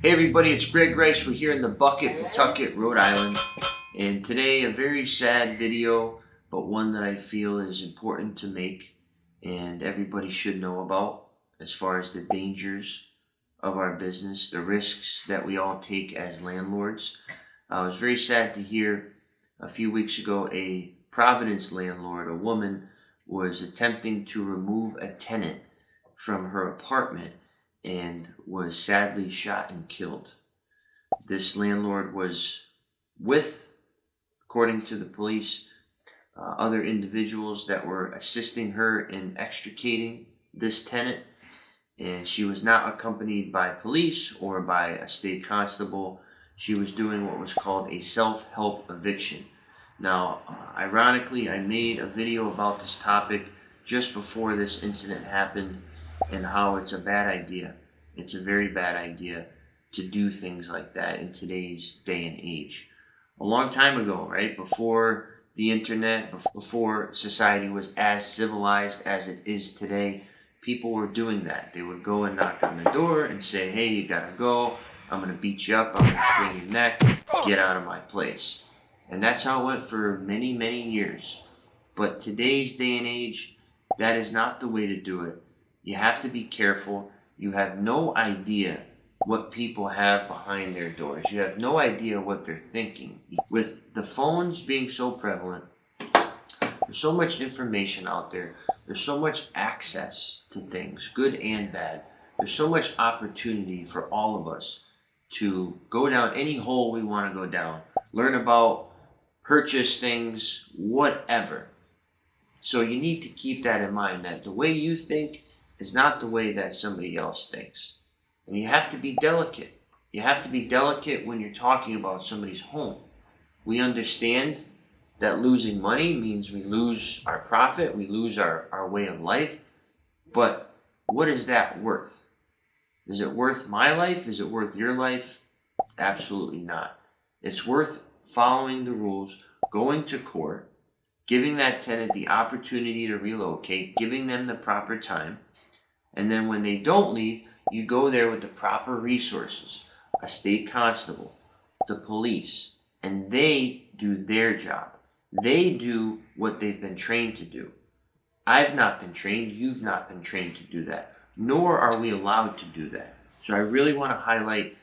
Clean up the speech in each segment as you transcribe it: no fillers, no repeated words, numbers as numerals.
Hey everybody, it's Greg Rice. We're here in the Bucket, Pawtucket, Rhode Island. And today a very sad video, but one that I feel is important to make and everybody should know about as far as the dangers of our business, the risks that we all take as landlords. I was very sad to hear a few weeks ago a Providence landlord, a woman, was attempting to remove a tenant from her apartment and was sadly shot and killed. This landlord was with, according to the police, other individuals that were assisting her in extricating this tenant, and she was not accompanied by police or by a state constable. She was doing what was called a self-help eviction. Now, ironically, I made a video about this topic just before this incident happened, and how it's a bad idea. It's a very bad idea to do things like that in today's day and age. A long time ago, right, before the internet, before society was as civilized as it is today, people were doing that. They would go and knock on the door and say, hey, you gotta go, I'm gonna beat you up, I'm gonna string your neck, get out of my place. And that's how it went for many, many years. But today's day and age, that is not the way to do it. You have to be careful. You have no idea what people have behind their doors. You have no idea what they're thinking. With the phones being so prevalent, there's so much information out there. There's so much access to things, good and bad. There's so much opportunity for all of us to go down any hole we want to go down, learn about, purchase things, whatever. So you need to keep that in mind, that the way you think is not the way that somebody else thinks. And you have to be delicate. You have to be delicate when you're talking about somebody's home. We understand that losing money means we lose our profit, we lose our way of life. But what is that worth? Is it worth my life? Is it worth your life? Absolutely not. It's worth following the rules, going to court, giving that tenant the opportunity to relocate, giving them the proper time. And then when they don't leave, you go there with the proper resources, a state constable, the police, and they do their job. They do what they've been trained to do. I've not been trained, you've not been trained to do that, nor are we allowed to do that. So I really want to highlight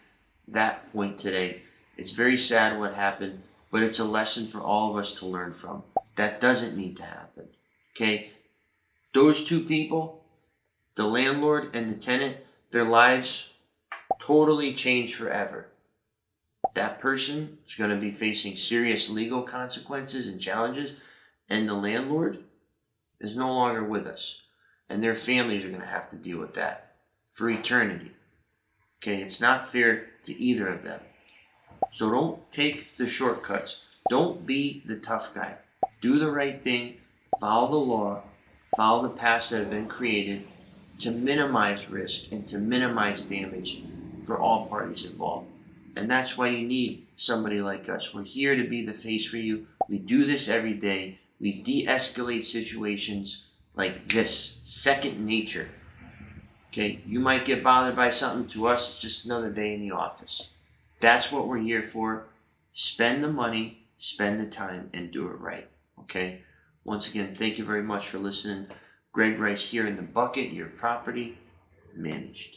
that point today. It's very sad what happened, but it's a lesson for all of us to learn from. That doesn't need to happen, okay? Those two people, the landlord and the tenant, their lives totally changed forever. That person is going to be facing serious legal consequences and challenges, and the landlord is no longer with us. And their families are going to have to deal with that for eternity. Okay, it's not fair to either of them. So don't take the shortcuts. Don't be the tough guy. Do the right thing, follow the law, follow the paths that have been created to minimize risk and to minimize damage for all parties involved. And that's why you need somebody like us. We're here to be the face for you. We do this every day. We de-escalate situations like this, second nature. Okay, you might get bothered by something. To us, it's just another day in the office. That's what we're here for. Spend the money, spend the time, and do it right. Okay? Once again, thank you very much for listening. Greg Rice here in the Bucket, your property managed.